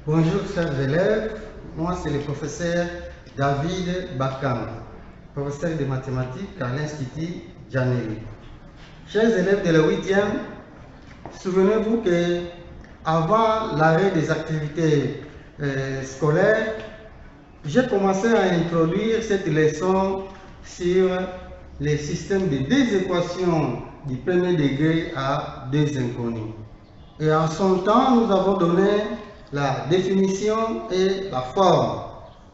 Bonjour chers élèves, moi c'est le professeur David Bakam, professeur de mathématiques à l'Institut Janelli. Chers élèves de la 8e, souvenez-vous que avant l'arrêt des activités scolaires, j'ai commencé à introduire cette leçon sur les systèmes de deux équations du premier degré à deux inconnus. Et en son temps, nous avons donné la définition et la forme.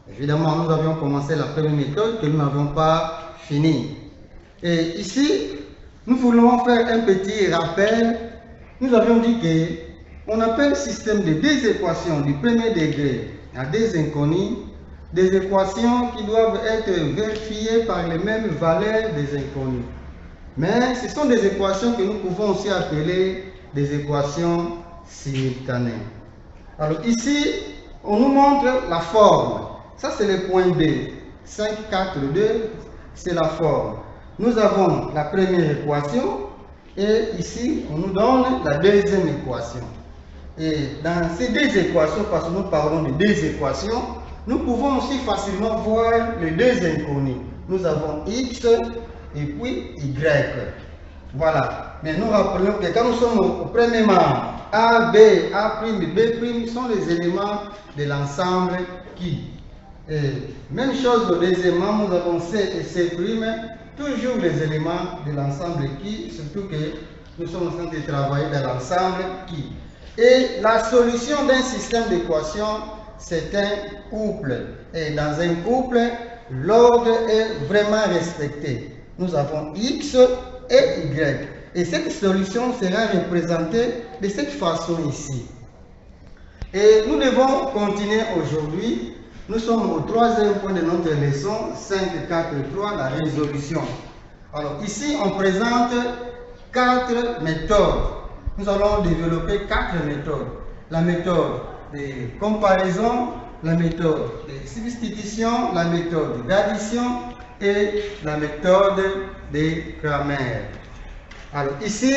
Évidemment, nous avions commencé la première méthode que nous n'avons pas finie. Et ici, nous voulons faire un petit rappel. Nous avions dit qu'on appelle système de deux équations du premier degré à deux inconnus des équations qui doivent être vérifiées par les mêmes valeurs des inconnus. Mais ce sont des équations que nous pouvons aussi appeler des équations simultanées. Alors ici, on nous montre la forme. Ça, c'est le point B. 5, 4, 2, c'est la forme. Nous avons la première équation et ici, on nous donne la deuxième équation. Et dans ces deux équations, parce que nous parlons de deux équations, nous pouvons aussi facilement voir les deux inconnus. Nous avons x et puis y. Voilà. Mais nous rappelons que quand nous sommes au premier membre, A, B, A', B' sont les éléments de l'ensemble qui. Et même chose au deuxième membre, nous avons C et C', toujours les éléments de l'ensemble qui, surtout que nous sommes en train de travailler dans l'ensemble qui. Et la solution d'un système d'équations, c'est un couple. Et dans un couple, l'ordre est vraiment respecté. Nous avons x et y. Et cette solution sera représentée de cette façon ici. Et nous devons continuer aujourd'hui. Nous sommes au troisième point de notre leçon, 5, 4, 3, la résolution. Alors ici, on présente 4 méthodes. Nous allons développer 4 méthodes. La méthode de comparaison, la méthode de substitution, la méthode d'addition et la méthode de grammaire. Alors ici,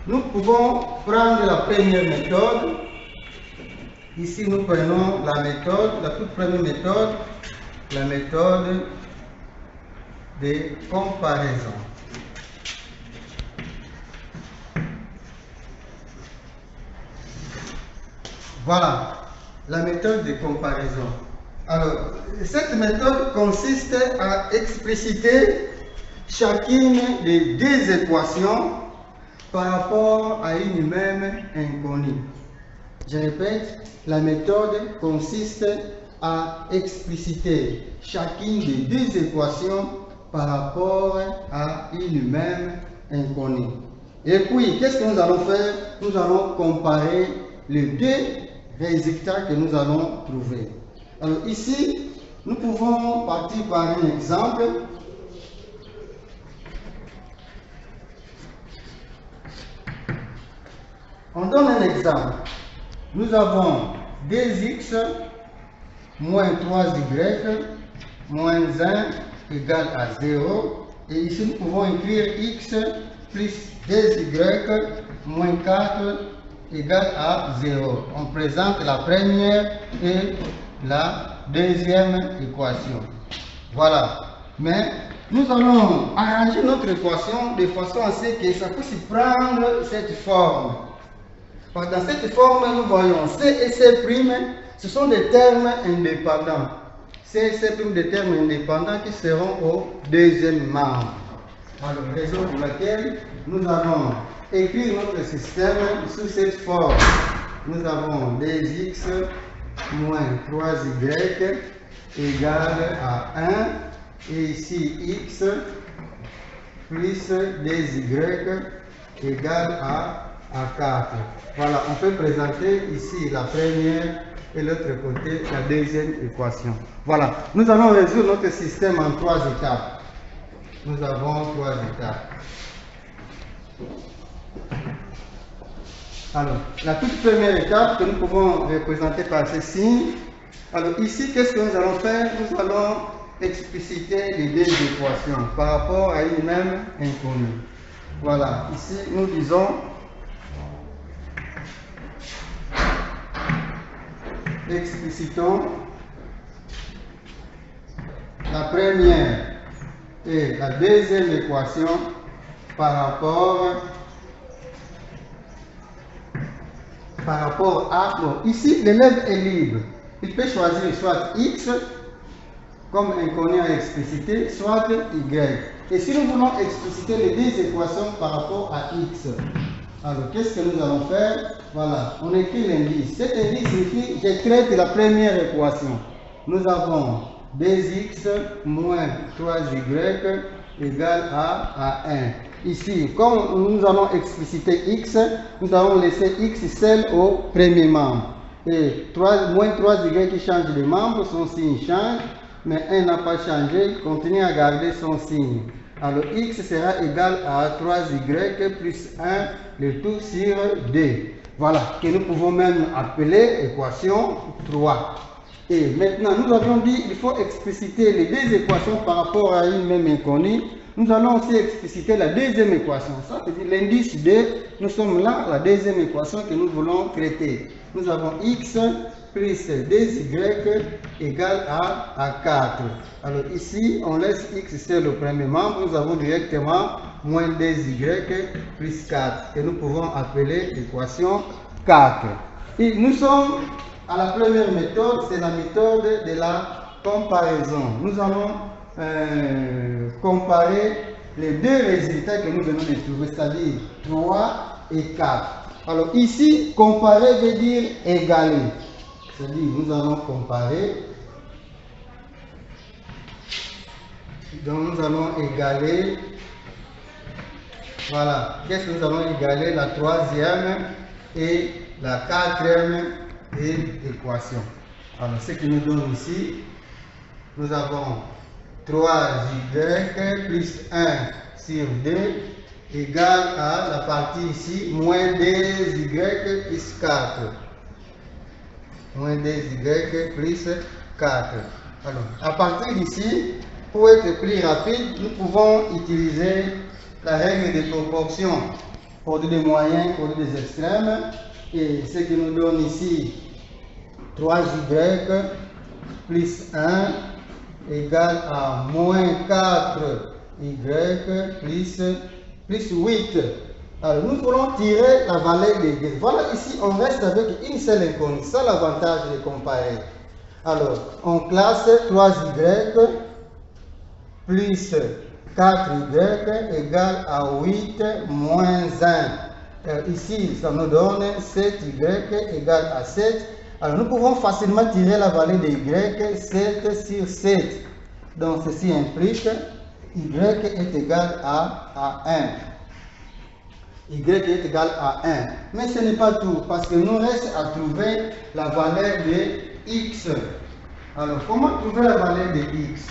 nous pouvons prendre la première méthode. Ici, nous prenons la méthode, la toute première méthode, la méthode de comparaison. Voilà, la méthode de comparaison. Alors, cette méthode consiste à expliciter chacune des deux équations par rapport à une même inconnue. Je répète, la méthode consiste à expliciter chacune des deux équations par rapport à une même inconnue. Et puis, qu'est-ce que nous allons faire? Nous allons comparer les deux résultats que nous allons trouver. Alors ici, nous pouvons partir par un exemple. On donne un exemple. Nous avons 2x moins 3y moins 1 égale à 0. Et ici, nous pouvons écrire x plus 2y moins 4 égale à 0. On présente la première et la deuxième équation. Voilà. Mais nous allons arranger notre équation de façon à ce que ça puisse prendre cette forme. Dans cette forme, nous voyons C et C', ce sont des termes indépendants. C et C', des termes indépendants qui seront au deuxième membre. Alors, raison pour laquelle nous allons écrire notre système sous cette forme. Nous avons 2x moins 3y égale à 1. Et ici, x plus 2y égale à 4. Voilà, on peut présenter ici la première et l'autre côté la deuxième équation. Voilà, nous allons résoudre notre système en 3 étapes. Nous avons 3 étapes. Alors, la toute première étape que nous pouvons représenter par ce signe. Alors ici, qu'est-ce que nous allons faire? Nous allons expliciter les deux équations par rapport à une même inconnue. Voilà, ici nous disons explicitons la première et la deuxième équation par rapport à... Bon, ici, l'élève est libre. Il peut choisir soit x comme inconnu à expliciter, soit y. Et si nous voulons expliciter les deux équations par rapport à x, alors qu'est-ce que nous allons faire? Voilà, on écrit l'indice. Cet indice signifie, je traite la première équation. Nous avons 2x moins 3y égale à 1. Ici, comme nous allons expliciter x, nous allons laisser x seul au premier membre. Et moins 3y qui change de membre, son signe change, mais 1 n'a pas changé, il continue à garder son signe. Alors x sera égal à 3y plus 1, le tout sur 2. Voilà, que nous pouvons même appeler équation 3. Et maintenant, nous avions dit qu'il faut expliciter les deux équations par rapport à une même inconnue. Nous allons aussi expliciter la deuxième équation. Ça veut dire l'indice 2, nous sommes là, la deuxième équation que nous voulons traiter. Nous avons x plus 2y égale à 4. Alors ici, on laisse x seul au premier membre. Nous avons directement moins 2y plus 4, que nous pouvons appeler équation 4. Et nous sommes à la première méthode, c'est la méthode de la comparaison. Nous allons comparer les deux résultats que nous venons de trouver, c'est-à-dire 3 et 4. Alors ici, comparer veut dire égaler. C'est-à-dire, nous allons comparer. Donc, nous allons égaler. Voilà. Qu'est-ce que nous allons égaler? La troisième et la quatrième équation. Alors, ce qui nous donne ici, nous avons 3y plus 1 sur 2 égale à la partie ici, moins 2y plus 4. Moins 2y plus 4. Alors, à partir d'ici, pour être plus rapide, nous pouvons utiliser la règle des proportions, produit des moyens, produit des extrêmes. Et ce qui nous donne ici 3y plus 1 égale à moins 4y plus 8. Alors nous voulons tirer la valeur des deux. Voilà, ici on reste avec une seule inconnue. C'est l'avantage de comparer. Alors on classe 3y plus 4y égale à 8 moins 1. Ici, ça nous donne 7y égale à 7. Alors, nous pouvons facilement tirer la valeur de y, 7 sur 7. Donc, ceci implique y est égal à 1. Y est égal à 1. Mais ce n'est pas tout, parce que nous reste à trouver la valeur de x. Alors, comment trouver la valeur de x?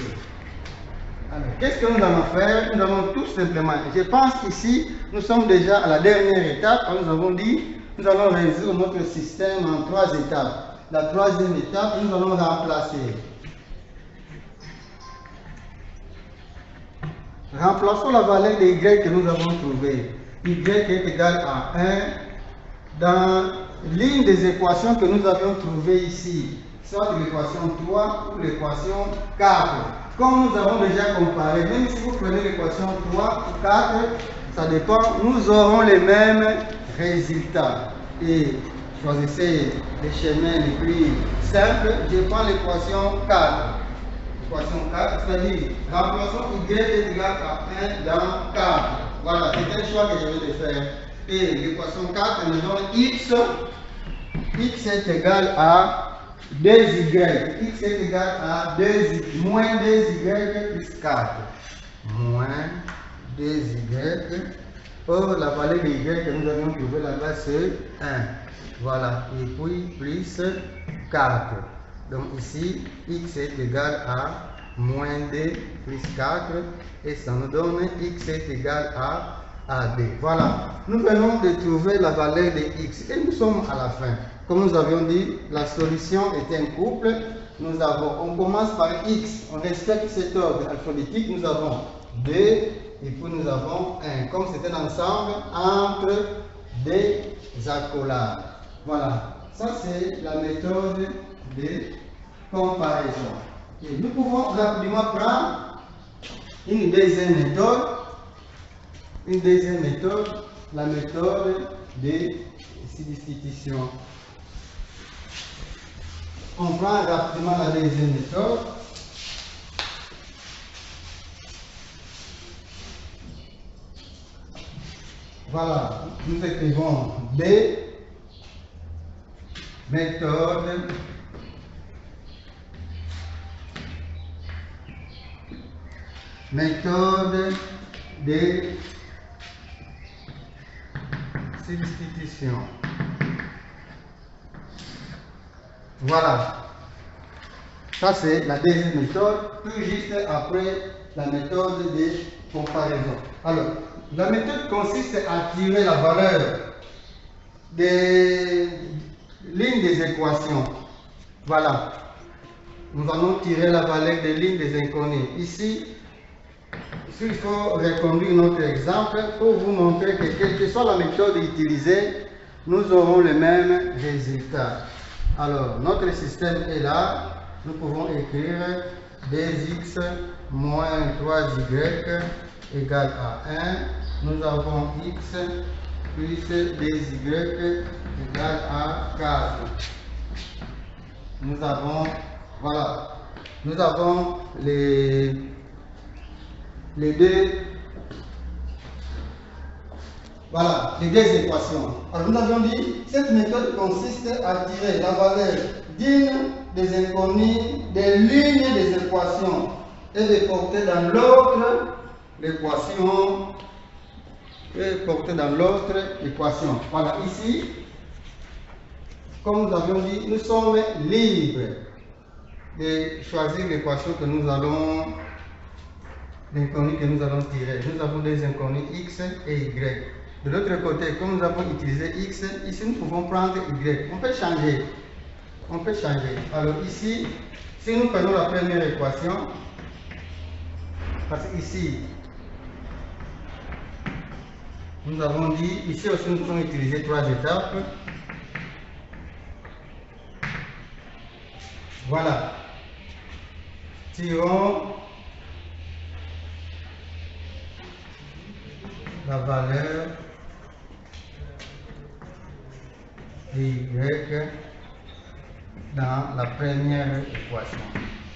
Alors, qu'est-ce que nous allons faire? Nous allons tout simplement, je pense qu'ici, nous sommes déjà à la dernière étape. Nous avons dit, nous allons résoudre notre système en 3 étapes. La troisième étape, nous allons remplacer. Remplaçons la valeur de y que nous avons trouvée. Y est égal à 1 dans l'une des équations que nous avions trouvées ici, soit l'équation 3 ou l'équation 4. Comme nous avons déjà comparé, même si vous prenez l'équation 3 ou 4, ça dépend, nous aurons les mêmes résultats. Et choisissez les chemins les plus simples. Je prends l'équation 4. L'équation 4, c'est-à-dire, remplaçons y est égal à 1 dans 4. Voilà, c'est un choix que je vais faire. Et l'équation 4 nous donne x. X est égal à 2y. X est égal à moins 2y plus 4. Moins 2y. Or, la valeur de y que nous avions trouvé là-bas, c'est 1. Voilà. Et puis, plus 4. Donc ici, x est égal à moins 2 plus 4. Et ça nous donne x est égal à 2. Voilà. Nous venons de trouver la valeur de x. Et nous sommes à la fin. Comme nous avions dit, la solution est un couple. On commence par x. On respecte cet ordre alphabétique. Nous avons 2 et puis nous avons 1. Comme c'est un ensemble entre des accolades. Voilà. Ça, c'est la méthode de comparaison. Et nous pouvons rapidement prendre une deuxième méthode. Une deuxième méthode, la méthode de substitution. On prend rapidement la deuxième méthode. Voilà, nous écrivons B, méthode de substitution. Voilà. Ça, c'est la deuxième méthode, tout juste après la méthode de comparaison. Alors, la méthode consiste à tirer la valeur des lignes des équations. Voilà. Nous allons tirer la valeur des lignes des inconnus. Ici, il faut reconduire notre exemple pour vous montrer que quelle que soit la méthode utilisée, nous aurons le même résultat. Alors, notre système est là. Nous pouvons écrire 2x moins 3y égale à 1. Nous avons x plus 2y égale à 4. Nous avons, voilà, nous avons les deux, voilà, les deux équations. Alors nous avons dit, cette méthode consiste à tirer la valeur d'une des inconnues des lignes des équations et de porter dans l'autre l'équation Voilà, ici, comme nous avions dit, nous sommes libres de choisir l'équation que nous allons l'inconnu que nous allons tirer. Nous avons des inconnus x et y. De l'autre côté, comme nous avons utilisé x, ici nous pouvons prendre y. On peut changer. Alors ici, si nous prenons la première équation, parce qu'ici, nous avons dit, ici aussi nous pouvons utiliser 3 étapes. Voilà. Tirons la valeur de y dans la première équation.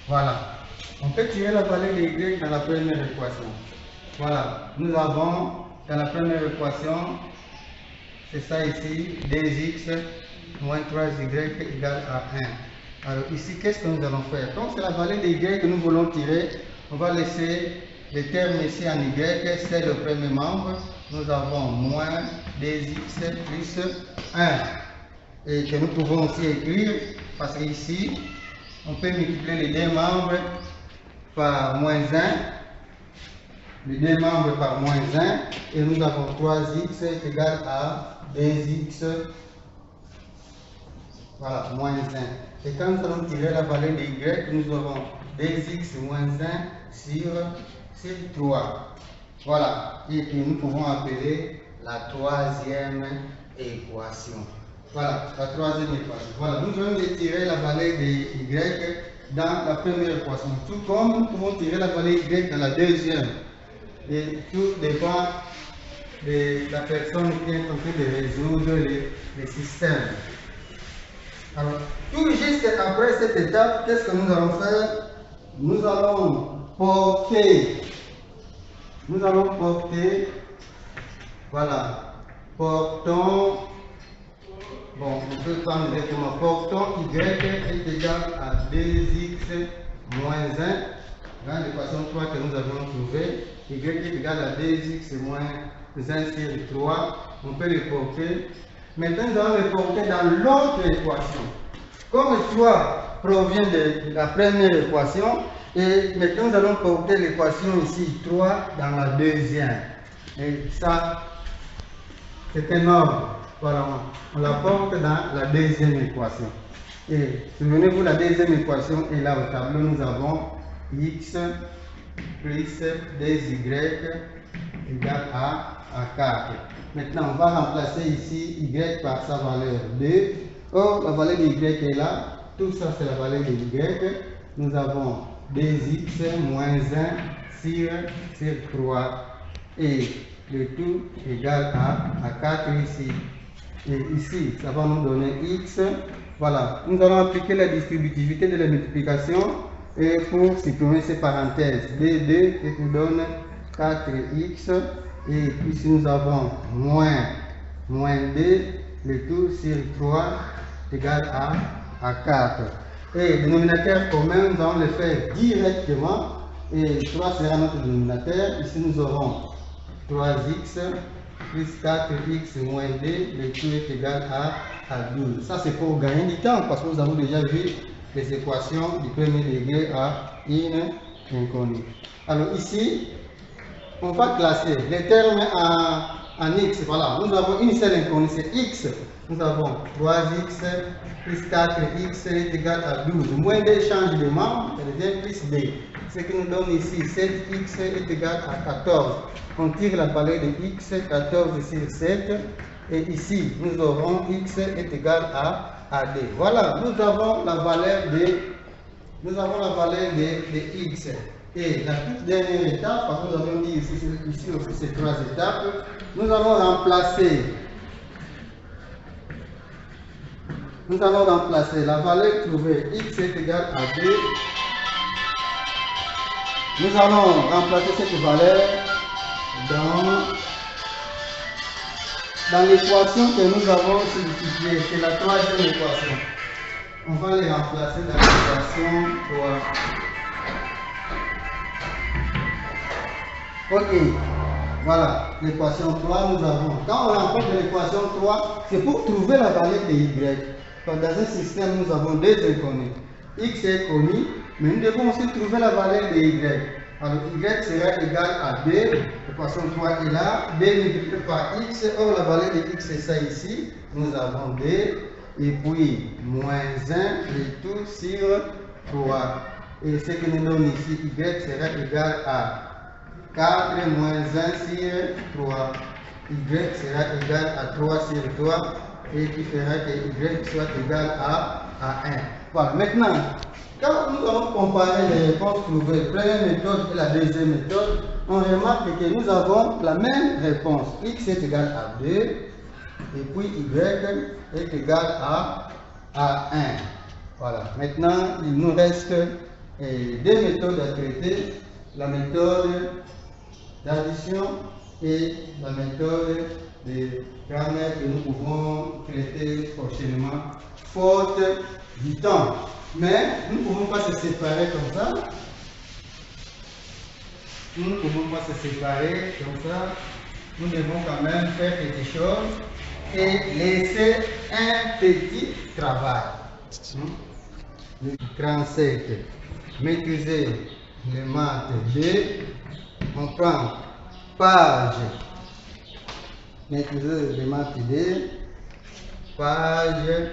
Voilà. On peut tirer la valeur de y dans la première équation. Voilà. Nous avons dans la première équation, c'est ça ici, 2x moins 3y égale à 1. Alors ici, qu'est-ce que nous allons faire? Comme c'est la valeur de y que nous voulons tirer, on va laisser le terme ici en y, c'est le premier membre. Nous avons moins 2x plus 1. Et que nous pouvons aussi écrire, parce qu'ici, on peut multiplier les deux membres par moins 1. Les deux membres par moins 1. Et nous avons 3x égale à 2x. Voilà, moins 1. Et quand nous allons tirer la valeur de y, nous aurons 2x moins 1 sur 3. Voilà, et que nous pouvons appeler la troisième équation. Voilà, la troisième équation. Voilà, nous allons tirer la valeur de y dans la première équation. Tout comme nous pouvons tirer la valeur y dans la deuxième. Et tout dépend de la personne qui est en train de résoudre le système. Alors, tout juste après cette étape, qu'est-ce que nous allons faire? Nous allons porter, voilà, portons, bon, on peut prendre directement, portons y est égal à 2x moins 1, dans l'équation 3 que nous avons trouvée, y est égal à 2x moins 1 sur 3, on peut le porter. Maintenant, nous allons le porter dans l'autre équation. Comme 3 provient de la première équation, et maintenant nous allons porter l'équation ici 3 dans la deuxième. Et ça, c'est un ordre. Voilà, on la porte dans la deuxième équation. Et souvenez-vous, la deuxième équation est là au tableau. Nous avons x plus 2y égale à 4. Maintenant, on va remplacer ici y par sa valeur 2. Or, la valeur de y est là. tout ça c'est la valeur de y. Nous avons 2x moins 1 sur 3. Et le tout égal à 4 ici. Et ici, ça va nous donner x. Voilà, nous allons appliquer la distributivité de la multiplication et pour supprimer ces parenthèses. B2 qui nous donne 4x. Et ici, nous avons moins 2, le tout sur 3 égal à 4. Et le dénominateur commun, nous allons le faire directement. Et 3 sera notre dénominateur. Ici, nous aurons 3x plus 4x moins 2, le tout est égal à 12. Ça, c'est pour gagner du temps parce que nous avons déjà vu les équations du premier degré à une inconnue. Alors ici, on va classer les termes en x. Voilà, nous avons une seule inconnue, c'est x. Nous avons 3x plus 4x est égal à 12. Moins 2 change de membre, ça devient plus d. Ce qui nous donne ici 7x est égal à 14. On tire la valeur de x, 14 sur 7. Et ici, nous aurons x est égal à d. Voilà, nous avons la valeur de x. Et la toute dernière étape, parce que nous avons dit ici aussi ces 3 étapes, nous allons remplacer la valeur trouvée x est égal à 2. Nous allons remplacer cette valeur dans l'équation que nous avons simplifiée. C'est la troisième équation. On va les remplacer dans l'équation 3. Ok, voilà, l'équation 3, nous avons. Quand on rencontre l'équation 3, c'est pour trouver la valeur de y. Donc, dans un système, nous avons deux inconnus. X est connu, mais nous devons aussi trouver la valeur de y. Alors, y sera égal à 2. L'équation 3 est là. 2 multiplié par x. Or, la valeur de x, c'est ça ici. Nous avons 2. Et puis, moins 1, le tout sur 3. Et ce que nous donne ici, y sera égal à 4 moins 1 sur 3. Y sera égal à 3 sur 3. Et qui fera que y soit égal à 1. Voilà. Maintenant, quand nous allons comparer les réponses trouvées, la première méthode et la deuxième méthode, on remarque que nous avons la même réponse. X est égal à 2 et puis Y est égal à 1. Voilà. Maintenant, il nous reste deux méthodes à traiter. La méthode d'addition et la méthode de grammaire que nous pouvons traiter prochainement, faute du temps. Mais nous ne pouvons pas se séparer comme ça. Nous ne pouvons pas se séparer comme ça. Nous devons quand même faire quelque chose et laisser un petit travail. Le 37. Maîtriser les maths 2. On prend page. Maîtriser les maths 2. Page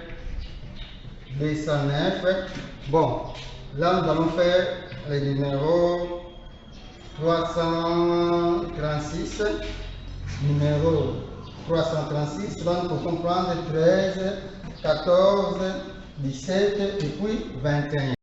209. Bon, là nous allons faire le numéro 336. Numéro 336. Là nous pouvons prendre 13, 14, 17 et puis 21.